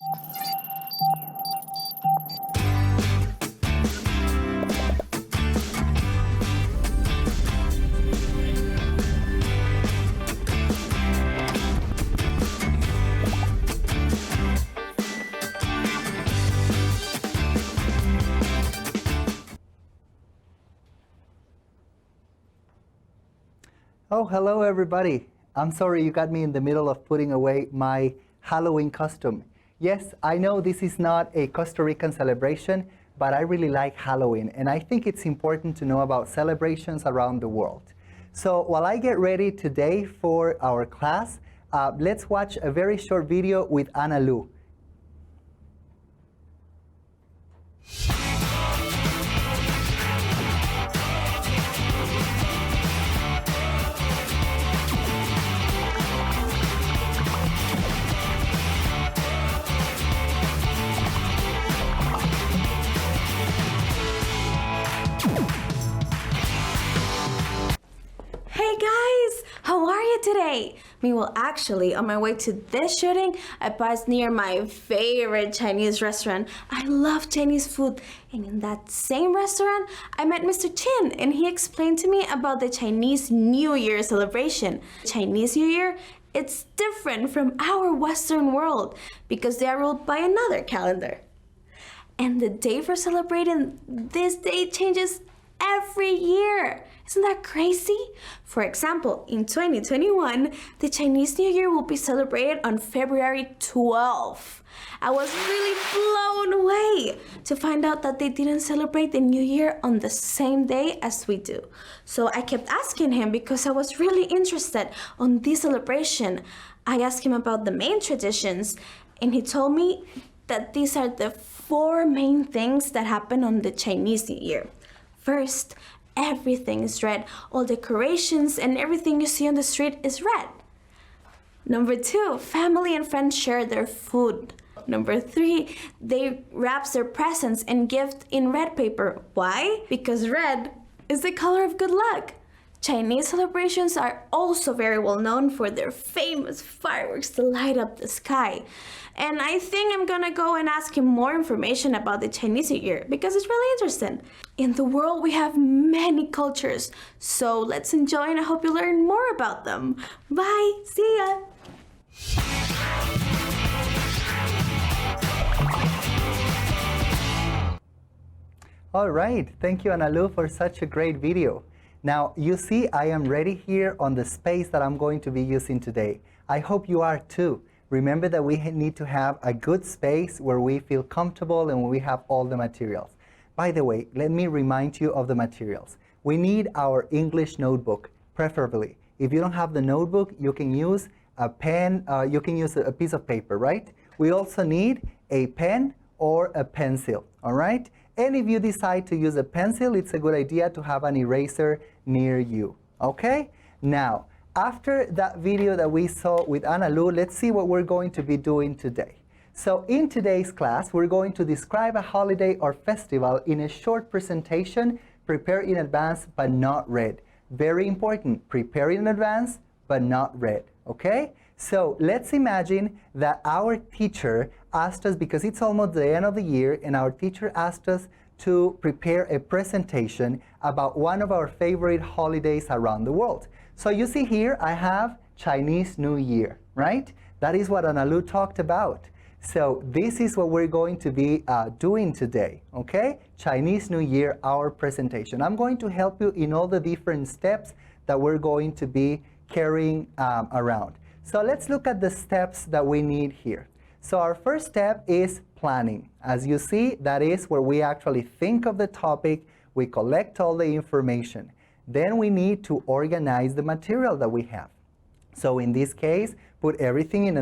Oh, hello everybody. I'm sorry you got me in the middle of putting away my Halloween costume. Yes, I know this is not a Costa Rican celebration, but I really like Halloween, and I think it's important to know about celebrations around the world. So while I get ready today for our class, let's watch a very short video with Ana Lu. Hey guys, how are you today? Well, actually, on my way to this shooting, I passed near my favorite Chinese restaurant. I love Chinese food, and in that same restaurant, I met Mr. Chin, and he explained to me about the Chinese New Year celebration. Chinese New Year, it's different from our Western world because they are ruled by another calendar. And the day for celebrating this day changes every year. Isn't that crazy? For example, in 2021, the Chinese New Year will be celebrated on February 12th. I was really blown away to find out that they didn't celebrate the New Year on the same day as we do. So I kept asking him because I was really interested on this celebration. I asked him about the main traditions, and he told me that these are the 4 main things that happen on the Chinese New Year. First, everything is red. All decorations and everything you see on the street is red. Number 2, family and friends share their food. Number 3, they wrap their presents and gifts in red paper. Why? Because red is the color of good luck. Chinese celebrations are also very well known for their famous fireworks to light up the sky. And I think I'm gonna go and ask him more information about the Chinese New Year because it's really interesting. In the world, we have many cultures, so let's enjoy and I hope you learn more about them. Bye, see ya! All right, thank you Ana Lu for such a great video. Now, you see I am ready here on the space that I'm going to be using today. I hope you are too. Remember that we need to have a good space where we feel comfortable and where we have all the materials. By the way, let me remind you of the materials. We need our English notebook, preferably. If you don't have the notebook, you can use a pen, you can use a piece of paper, right? We also need a pen or a pencil, all right? And if you decide to use a pencil, it's a good idea to have an eraser near you, okay? Now, after that video that we saw with Ana Lu, let's see what we're going to be doing today. So in today's class, we're going to describe a holiday or festival in a short presentation, prepare in advance but not read. Very important, prepare in advance but not read, okay? So let's imagine that our teacher asked us, because it's almost the end of the year, and our teacher asked us to prepare a presentation about one of our favorite holidays around the world. So you see here, I have Chinese New Year, right? That is what Ana Lu talked about. So this is what we're going to be doing today, okay? Chinese New Year, our presentation. I'm going to help you in all the different steps that we're going to be carrying around. So let's look at the steps that we need here. So our first step is planning. As you see, that is where we actually think of the topic, we collect all the information. Then we need to organize the material that we have. So in this case, put everything in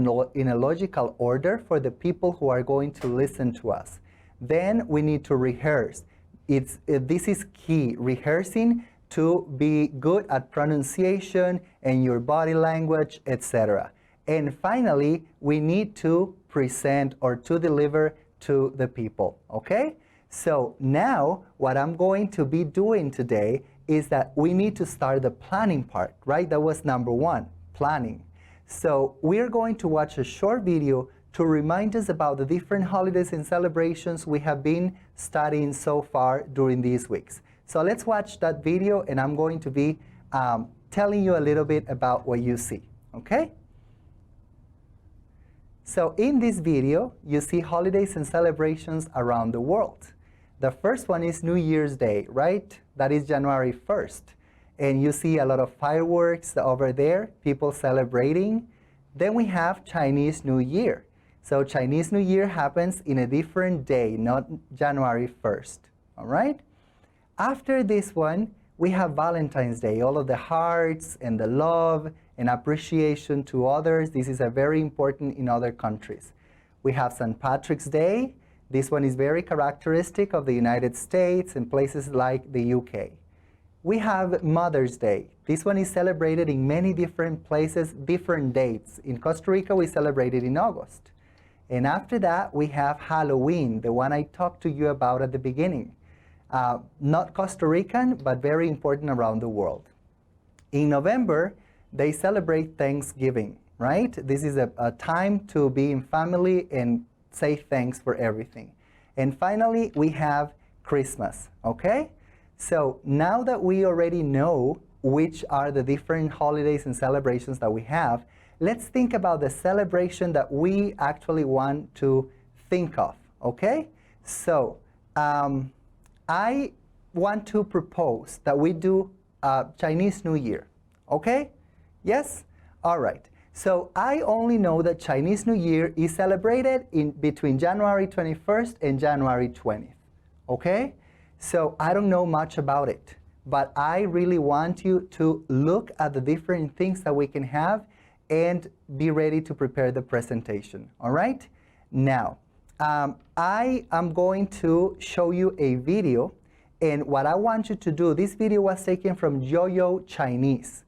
a logical order for the people who are going to listen to us. Then we need to rehearse. This is key, rehearsing to be good at pronunciation and your body language, etc. And finally, we need to present or to deliver to the people, okay? So now what I'm going to be doing today is that we need to start the planning part, right? That was number 1, planning. So we're going to watch a short video to remind us about the different holidays and celebrations we have been studying so far during these weeks. So let's watch that video, and I'm going to be telling you a little bit about what you see, okay? So in this video, you see holidays and celebrations around the world. The first one is New Year's Day, right? That is January 1st. And you see a lot of fireworks over there, people celebrating. Then we have Chinese New Year. So Chinese New Year happens in a different day, not January 1st, all right? After this one, we have Valentine's Day, all of the hearts and the love and appreciation to others. This is a very important in other countries. We have St. Patrick's Day. This one is very characteristic of the United States and places like the UK. We have Mother's Day. This one is celebrated in many different places, different dates. In Costa Rica, we celebrate it in August. And after that, we have Halloween, the one I talked to you about at the beginning. Not Costa Rican, but very important around the world. In November, they celebrate Thanksgiving, right? This is a time to be in family and say thanks for everything. And finally, we have Christmas, okay? So now that we already know which are the different holidays and celebrations that we have, let's think about the celebration that we actually want to think of, okay? So I want to propose that we do Chinese New Year, okay? Yes? All right. So I only know that Chinese New Year is celebrated between January 21st and January 20th, okay? So I don't know much about it, but I really want you to look at the different things that we can have and be ready to prepare the presentation, all right? Now, I am going to show you a video, and what I want you to do, this video was taken from Yo-Yo Chinese.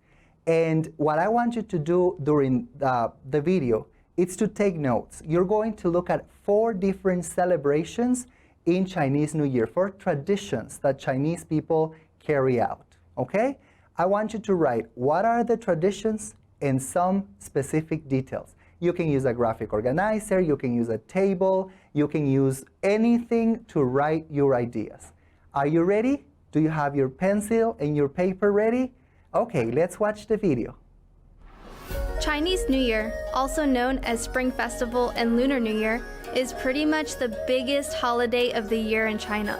And what I want you to do during the video is to take notes. You're going to look at 4 different celebrations in Chinese New Year, 4 traditions that Chinese people carry out, okay? I want you to write what are the traditions and some specific details. You can use a graphic organizer, you can use a table, you can use anything to write your ideas. Are you ready? Do you have your pencil and your paper ready? Okay, let's watch the video. Chinese New Year, also known as Spring Festival and Lunar New Year, is pretty much the biggest holiday of the year in China.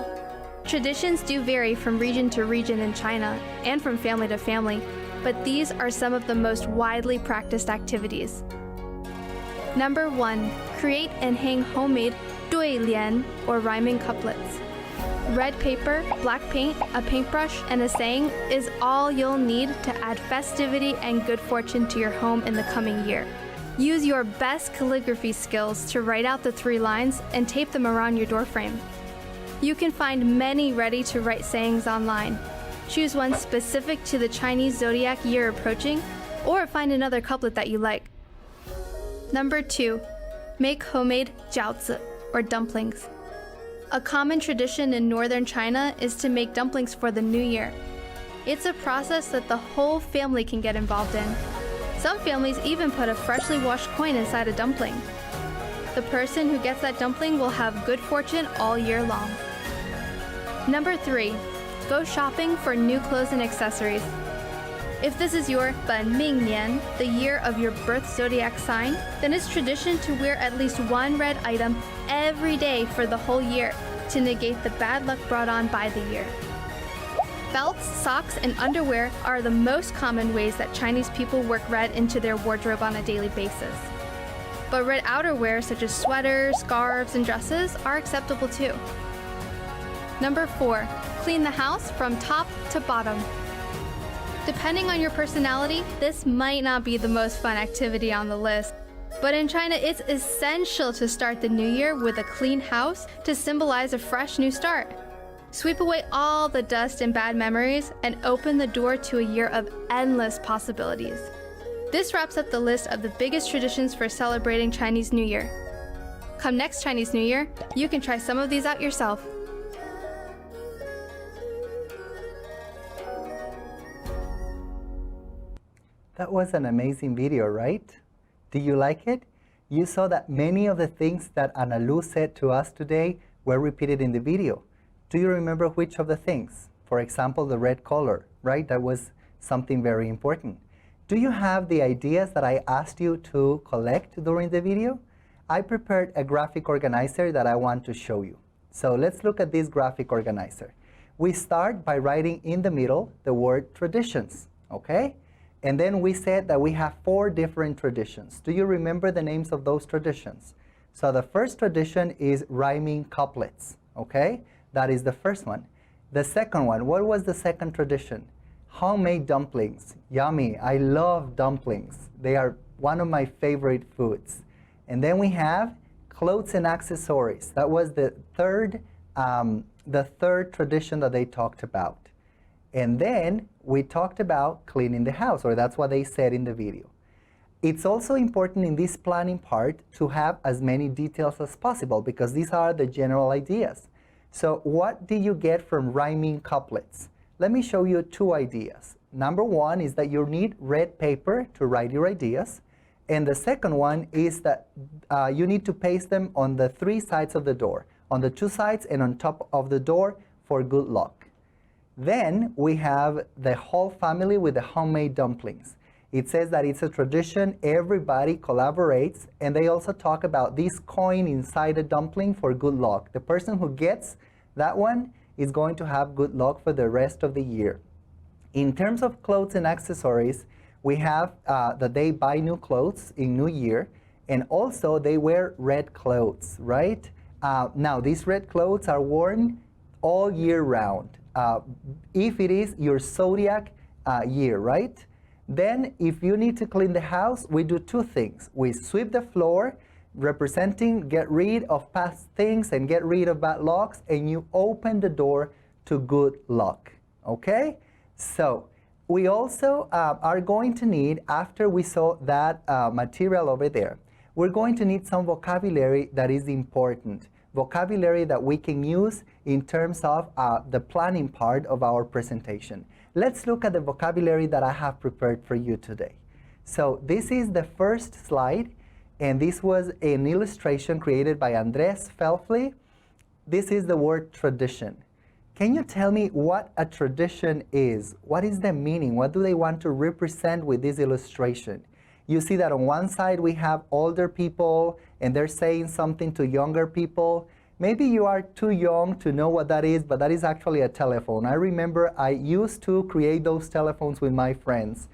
Traditions do vary from region to region in China and from family to family, but these are some of the most widely practiced activities. Number 1, create and hang homemade dui lian, or rhyming couplets. Red paper, black paint, a paintbrush, and a saying is all you'll need to add festivity and good fortune to your home in the coming year. Use your best calligraphy skills to write out the 3 lines and tape them around your doorframe. You can find many ready-to-write sayings online. Choose one specific to the Chinese zodiac year approaching, or find another couplet that you like. Number 2, make homemade jiaozi, or dumplings. A common tradition in northern China is to make dumplings for the new year. It's a process that the whole family can get involved in. Some families even put a freshly washed coin inside a dumpling. The person who gets that dumpling will have good fortune all year long. Number 3, go shopping for new clothes and accessories. If this is your 本命年, the year of your birth zodiac sign, then it's tradition to wear at least one red item every day for the whole year to negate the bad luck brought on by the year. Belts, socks, and underwear are the most common ways that Chinese people work red into their wardrobe on a daily basis. But red outerwear such as sweaters, scarves, and dresses are acceptable too. Number 4, clean the house from top to bottom. Depending on your personality, this might not be the most fun activity on the list. But in China, it's essential to start the new year with a clean house to symbolize a fresh new start. Sweep away all the dust and bad memories and open the door to a year of endless possibilities. This wraps up the list of the biggest traditions for celebrating Chinese New Year. Come next Chinese New Year, you can try some of these out yourself. That was an amazing video, right? Do you like it? you saw that many of the things that Ana Lu said to us today were repeated in the video. Do you remember which of the things? For example, the red color, right? That was something very important. Do you have the ideas that I asked you to collect during the video? I prepared a graphic organizer that I want to show you. So let's look at this graphic organizer. We start by writing in the middle the word traditions, okay? And then we said that we have 4 different traditions. Do you remember the names of those traditions? So the first tradition is rhyming couplets, okay? That is the first one. The second one, what was the second tradition? Homemade dumplings. Yummy. I love dumplings. They are one of my favorite foods. And then we have clothes and accessories. That was the third tradition that they talked about. And then we talked about cleaning the house, or that's what they said in the video. It's also important in this planning part to have as many details as possible because these are the general ideas. So what do you get from rhyming couplets? Let me show you 2 ideas. Number 1 is that you need red paper to write your ideas. And the second one is that you need to paste them on the 3 sides of the door, on the 2 sides and on top of the door for good luck. Then we have the whole family with the homemade dumplings. It says that it's a tradition, everybody collaborates, and they also talk about this coin inside a dumpling for good luck. The person who gets that one is going to have good luck for the rest of the year. In terms of clothes and accessories, we have that they buy new clothes in New Year, and also they wear red clothes, right? Now, these red clothes are worn all year round. If it is your zodiac year, right? Then if you need to clean the house, we do 2 things. We sweep the floor, representing get rid of past things and get rid of bad lucks, and you open the door to good luck, okay? So we also are going to need, after we saw that material over there, we're going to need some vocabulary that is important. Vocabulary that we can use in terms of the planning part of our presentation. Let's look at the vocabulary that I have prepared for you today. So this is the first slide, and this was an illustration created by Andres Felfley. This is the word tradition. Can you tell me what a tradition is? What is the meaning? What do they want to represent with this illustration? You see that on one side we have older people and they're saying something to younger people. Maybe you are too young to know what that is, but that is actually a telephone. I remember I used to create those telephones with my friends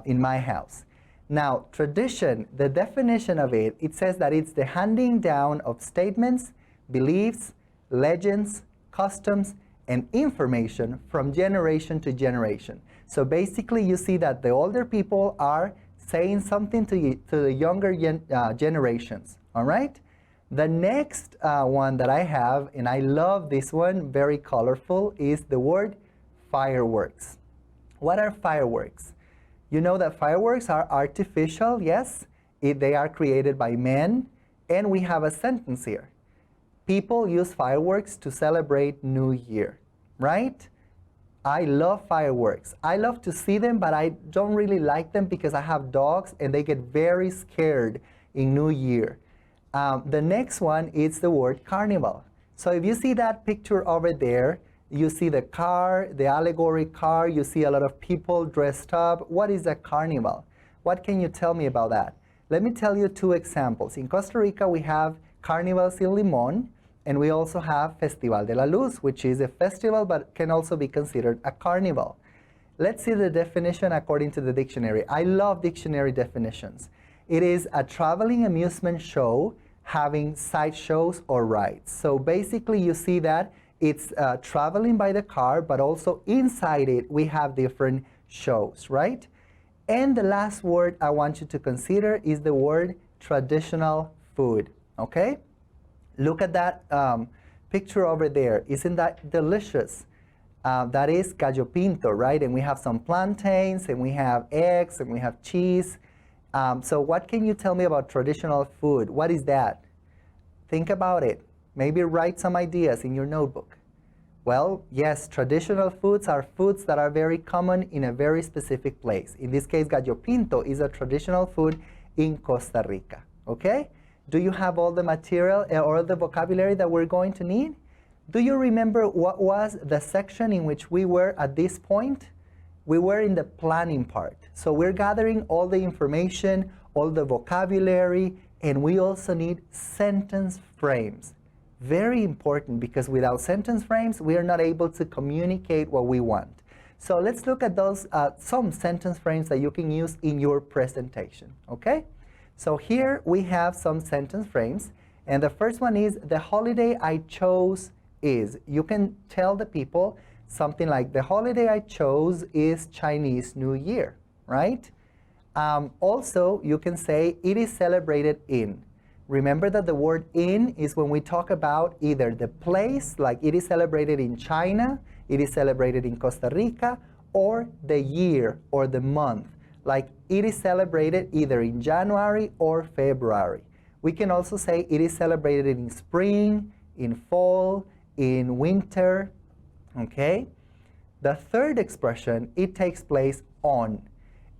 in my house. Now, tradition, the definition of it, it says that it's the handing down of statements, beliefs, legends, customs, and information from generation to generation. So basically you see that the older people are saying something to the younger generations, all right? The next one that I have, and I love this one, very colorful, is the word fireworks. What are fireworks? You know that fireworks are artificial, yes? They are created by men, and we have a sentence here. People use fireworks to celebrate New Year, right? I love fireworks. I love to see them, but I don't really like them because I have dogs and they get very scared in New Year. The next one is the word carnival. So if you see that picture over there, you see the car, the allegory car, you see a lot of people dressed up. What is a carnival? What can you tell me about that? Let me tell you 2 examples. In Costa Rica, we have carnivals in Limón, and we also have Festival de la Luz, which is a festival but can also be considered a carnival. Let's see the definition according to the dictionary. I love dictionary definitions. It is a traveling amusement show having sideshows or rides. So basically you see that it's traveling by the car, but also inside it we have different shows, right? And the last word I want you to consider is the word traditional food, okay? Look at that picture over there. Isn't that delicious? That is gallo pinto, right? And we have some plantains, and we have eggs, and we have cheese. So what can you tell me about traditional food? What is that? Think about it. Maybe write some ideas in your notebook. Well, yes, traditional foods are foods that are very common in a very specific place. In this case, gallo pinto is a traditional food in Costa Rica, okay? Do you have all the material or the vocabulary that we're going to need? Do you remember what was the section in which we were at this point? We were in the planning part. So we're gathering all the information, all the vocabulary, and we also need sentence frames. Very important, because without sentence frames, we are not able to communicate what we want. So let's look at those, some sentence frames that you can use in your presentation, okay? So here we have some sentence frames, and the first one is, the holiday I chose is. You can tell the people something like, the holiday I chose is Chinese New Year, right? Also, you can say, it is celebrated in. Remember that the word in is when we talk about either the place, like it is celebrated in China, it is celebrated in Costa Rica, or the year or the month, like it is celebrated either in January or February. We can also say it is celebrated in spring, in fall, in winter, okay? The third expression, it takes place on.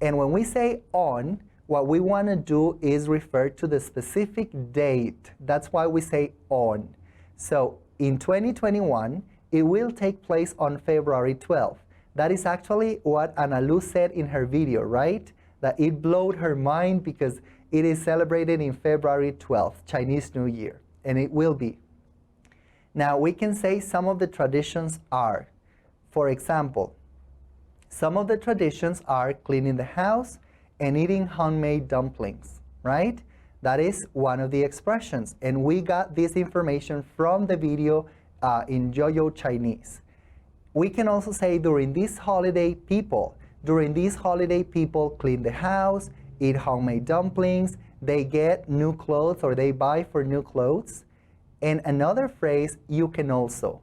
And when we say on, what we want to do is refer to the specific date. That's why we say on. So in 2021, it will take place on February 12th. That is actually what Analu said in her video, right? That it blew her mind because it is celebrated in February 12th, Chinese New Year, and it will be. Now we can say some of the traditions are, for example, some of the traditions are cleaning the house and eating homemade dumplings, right? That is one of the expressions, and we got this information from the video in Yo-Yo Chinese. We can also say during this holiday people clean the house, eat homemade dumplings, they get new clothes or they buy for new clothes. And another phrase you can also,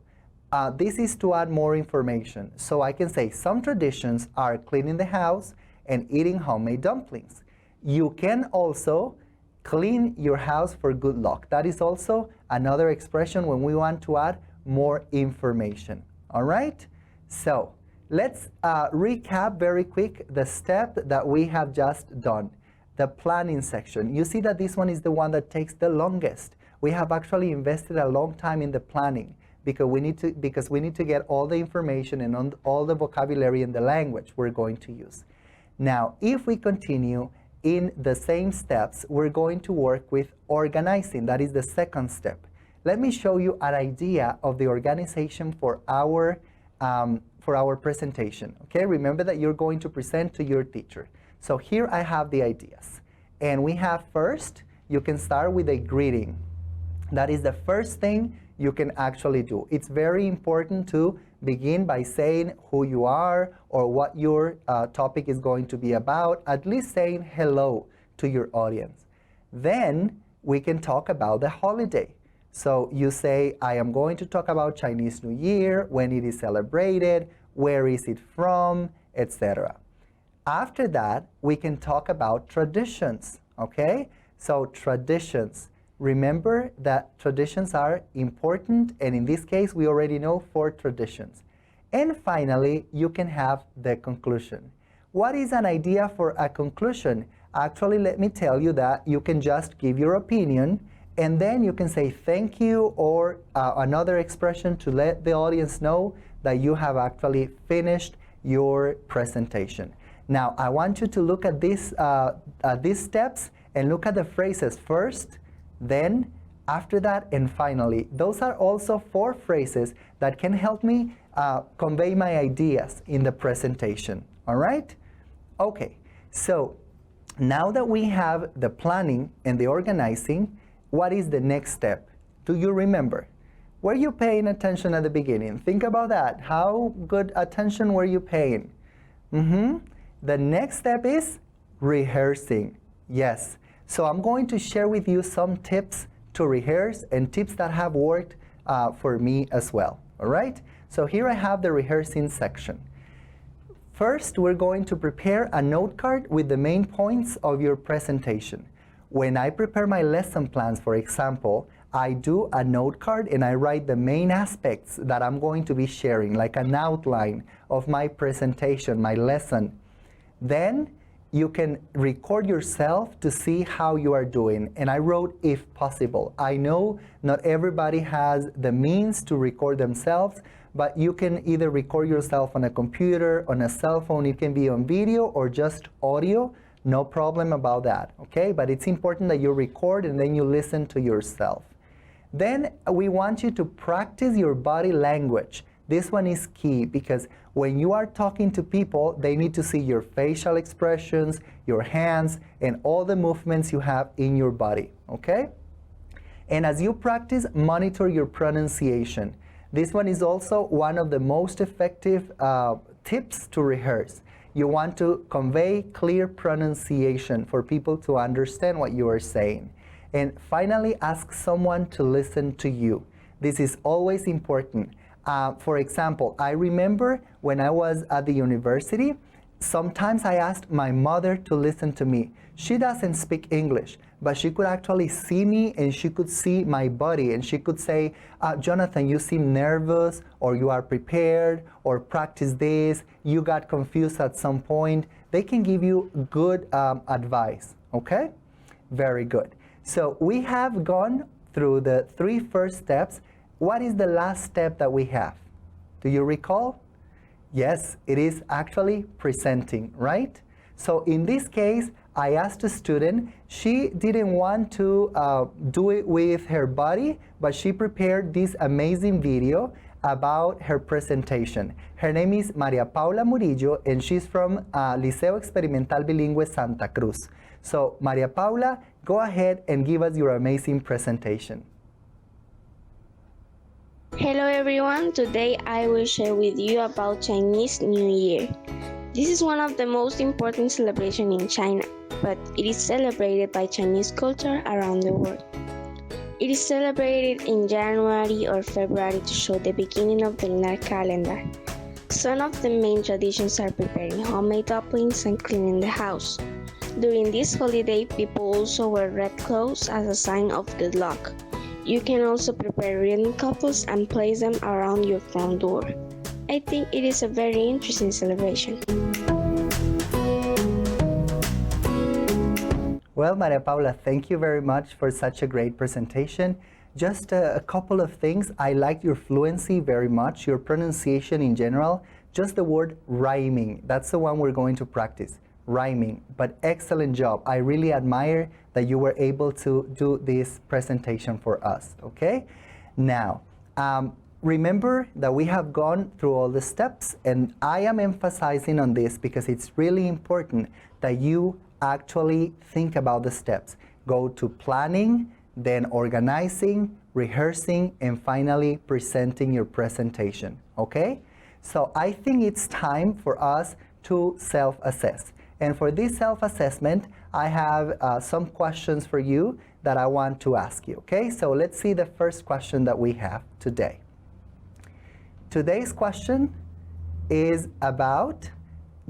this is to add more information. So I can say some traditions are cleaning the house and eating homemade dumplings. You can also clean your house for good luck. That is also another expression when we want to add more information. All right? So let's recap very quick the step that we have just done. The planning section. You see that this one is the one that takes the longest. We have actually invested a long time in the planning because we need to get all the information and all the vocabulary and the language we're going to use. Now, if we continue in the same steps, we're going to work with organizing. That is the second step. Let me show you an idea of the organization for our presentation. Okay, remember that you're going to present to your teacher. So here I have the ideas. And we have first, you can start with a greeting. That is the first thing you can actually do. It's very important to begin by saying who you are or what your topic is going to be about, at least saying hello to your audience. Then we can talk about the holiday. So you say, I am going to talk about Chinese New Year, when it is celebrated, where is it from, etc. After that, we can talk about traditions, okay? So traditions. Remember that traditions are important, and in this case, we already know 4 traditions. And finally, you can have the conclusion. What is an idea for a conclusion? Actually, let me tell you that you can just give your opinion, and then you can say thank you or another expression to let the audience know that you have actually finished your presentation. Now, I want you to look at these steps and look at the phrases first, then, after that, and finally. Those are also 4 phrases that can help me convey my ideas in the presentation. All right? Okay, so now that we have the planning and the organizing, what is the next step? Do you remember? Were you paying attention at the beginning? Think about that. How good attention were you paying? The next step is rehearsing. Yes. So I'm going to share with you some tips to rehearse and tips that have worked for me as well. All right? So here I have the rehearsing section. First, we're going to prepare a note card with the main points of your presentation. When I prepare my lesson plans, for example, I do a note card and I write the main aspects that I'm going to be sharing, like an outline of my presentation, my lesson. Then, you can record yourself to see how you are doing. And I wrote, if possible. I know not everybody has the means to record themselves, but you can either record yourself on a computer, on a cell phone, it can be on video or just audio, no problem about that, okay? But it's important that you record and then you listen to yourself. Then we want you to practice your body language. This one is key because when you are talking to people, they need to see your facial expressions, your hands, and all the movements you have in your body, okay? And as you practice, monitor your pronunciation. This one is also one of the most effective tips to rehearse. You want to convey clear pronunciation for people to understand what you are saying. And finally, ask someone to listen to you. This is always important. For example, I remember when I was at the university, sometimes I asked my mother to listen to me. She doesn't speak English, but she could actually see me and she could see my body and she could say, Jonathan, you seem nervous, or you are prepared, or practice this, you got confused at some point. They can give you good advice, okay? Very good. So we have gone through the 3 first steps. What is the last step that we have? Do you recall? Yes, it is actually presenting, right? So in this case, I asked a student, she didn't want to do it with her body, but she prepared this amazing video about her presentation. Her name is Maria Paula Murillo, and she's from Liceo Experimental Bilingüe Santa Cruz. So Maria Paula, go ahead and give us your amazing presentation. Hello everyone, today I will share with you about Chinese New Year. This is one of the most important celebrations in China, but it is celebrated by Chinese culture around the world. It is celebrated in January or February to show the beginning of the lunar calendar. Some of the main traditions are preparing homemade dumplings and cleaning the house. During this holiday, people also wear red clothes as a sign of good luck. You can also prepare reading couples and place them around your front door. I think it is a very interesting celebration. Well, Maria Paula, thank you very much for such a great presentation. Just a couple of things. I liked your fluency very much, your pronunciation in general, just the word rhyming. That's the one we're going to practice, rhyming. But excellent job. I really admire that you were able to do this presentation for us, okay? Now, remember that we have gone through all the steps, and I am emphasizing on this because it's really important that you actually think about the steps. Go to planning, then organizing, rehearsing, and finally presenting your presentation, okay? So I think it's time for us to self-assess. And for this self-assessment, I have some questions for you that I want to ask you, okay? So let's see the first question that we have today. Today's question is about,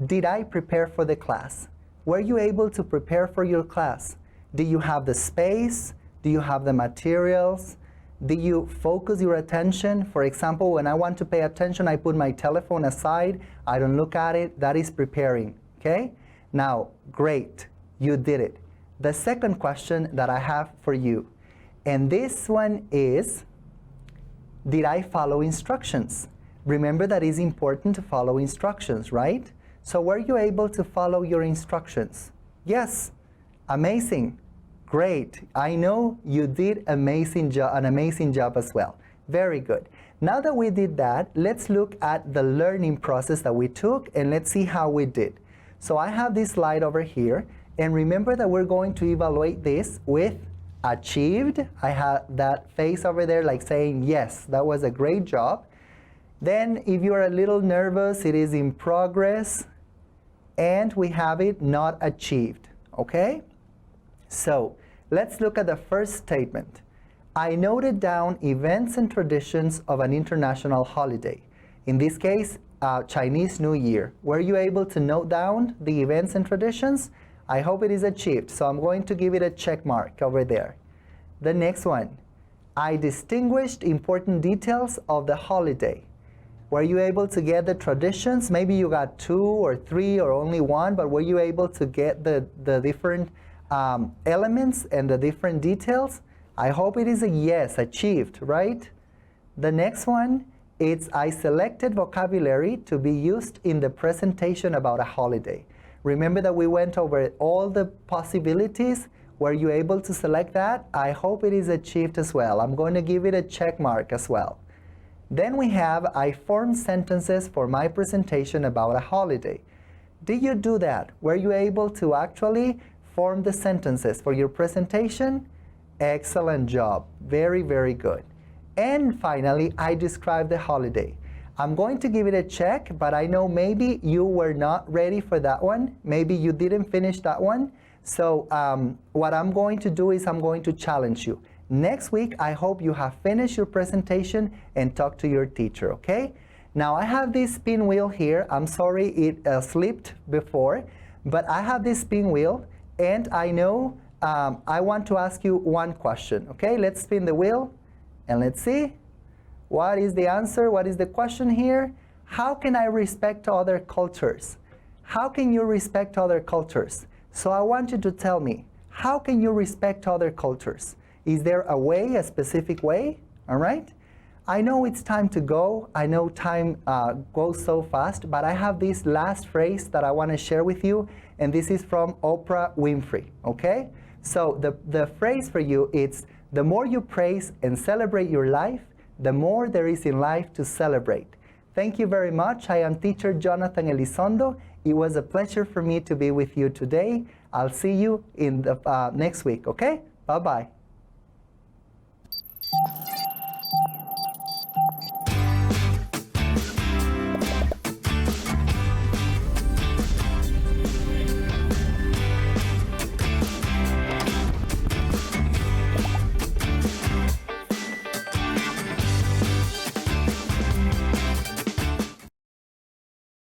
did I prepare for the class? Were you able to prepare for your class? Do you have the space? Do you have the materials? Do you focus your attention? For example, when I want to pay attention, I put my telephone aside. I don't look at it. That is preparing, okay? Now, great, you did it. The second question that I have for you, and this one is, did I follow instructions? Remember that it's important to follow instructions, right? So were you able to follow your instructions? Yes, amazing, great. I know you did an amazing job as well. Very good. Now that we did that, let's look at the learning process that we took and let's see how we did. So I have this slide over here, and remember that we're going to evaluate this with achieved. I have that face over there like saying, yes, that was a great job. Then if you're a little nervous, it is in progress, and we have it not achieved, okay? So let's look at the first statement. I noted down events and traditions of an international holiday. In this case, Chinese New Year. Were you able to note down the events and traditions? I hope it is achieved, so I'm going to give it a check mark over there. The next one, I distinguished important details of the holiday. Were you able to get the traditions? Maybe you got 2 or 3 or only 1, but were you able to get the different elements and the different details? I hope it is a yes, achieved, right? The next one, it's I selected vocabulary to be used in the presentation about a holiday. Remember that we went over all the possibilities. Were you able to select that? I hope it is achieved as well. I'm going to give it a check mark as well. Then we have I formed sentences for my presentation about a holiday. Did you do that? Were you able to actually form the sentences for your presentation? Excellent job. Very, very good. And finally, I described the holiday. I'm going to give it a check, but I know maybe you were not ready for that one. Maybe you didn't finish that one. So what I'm going to do is I'm going to challenge you. Next week, I hope you have finished your presentation and talked to your teacher, okay? Now, I have this spin wheel here. I'm sorry it slipped before, but I have this spin wheel, and I know I want to ask you one question, okay? Let's spin the wheel, and let's see. What is the answer? What is the question here? How can I respect other cultures? How can you respect other cultures? So I want you to tell me, how can you respect other cultures? Is there a way, a specific way? All right? I know it's time to go. I know time goes so fast, but I have this last phrase that I want to share with you, and this is from Oprah Winfrey, okay? So the phrase for you is, the more you praise and celebrate your life, the more there is in life to celebrate. Thank you very much. I am teacher Jonathan Elizondo. It was a pleasure for me to be with you today. I'll see you in the next week, okay? Bye-bye.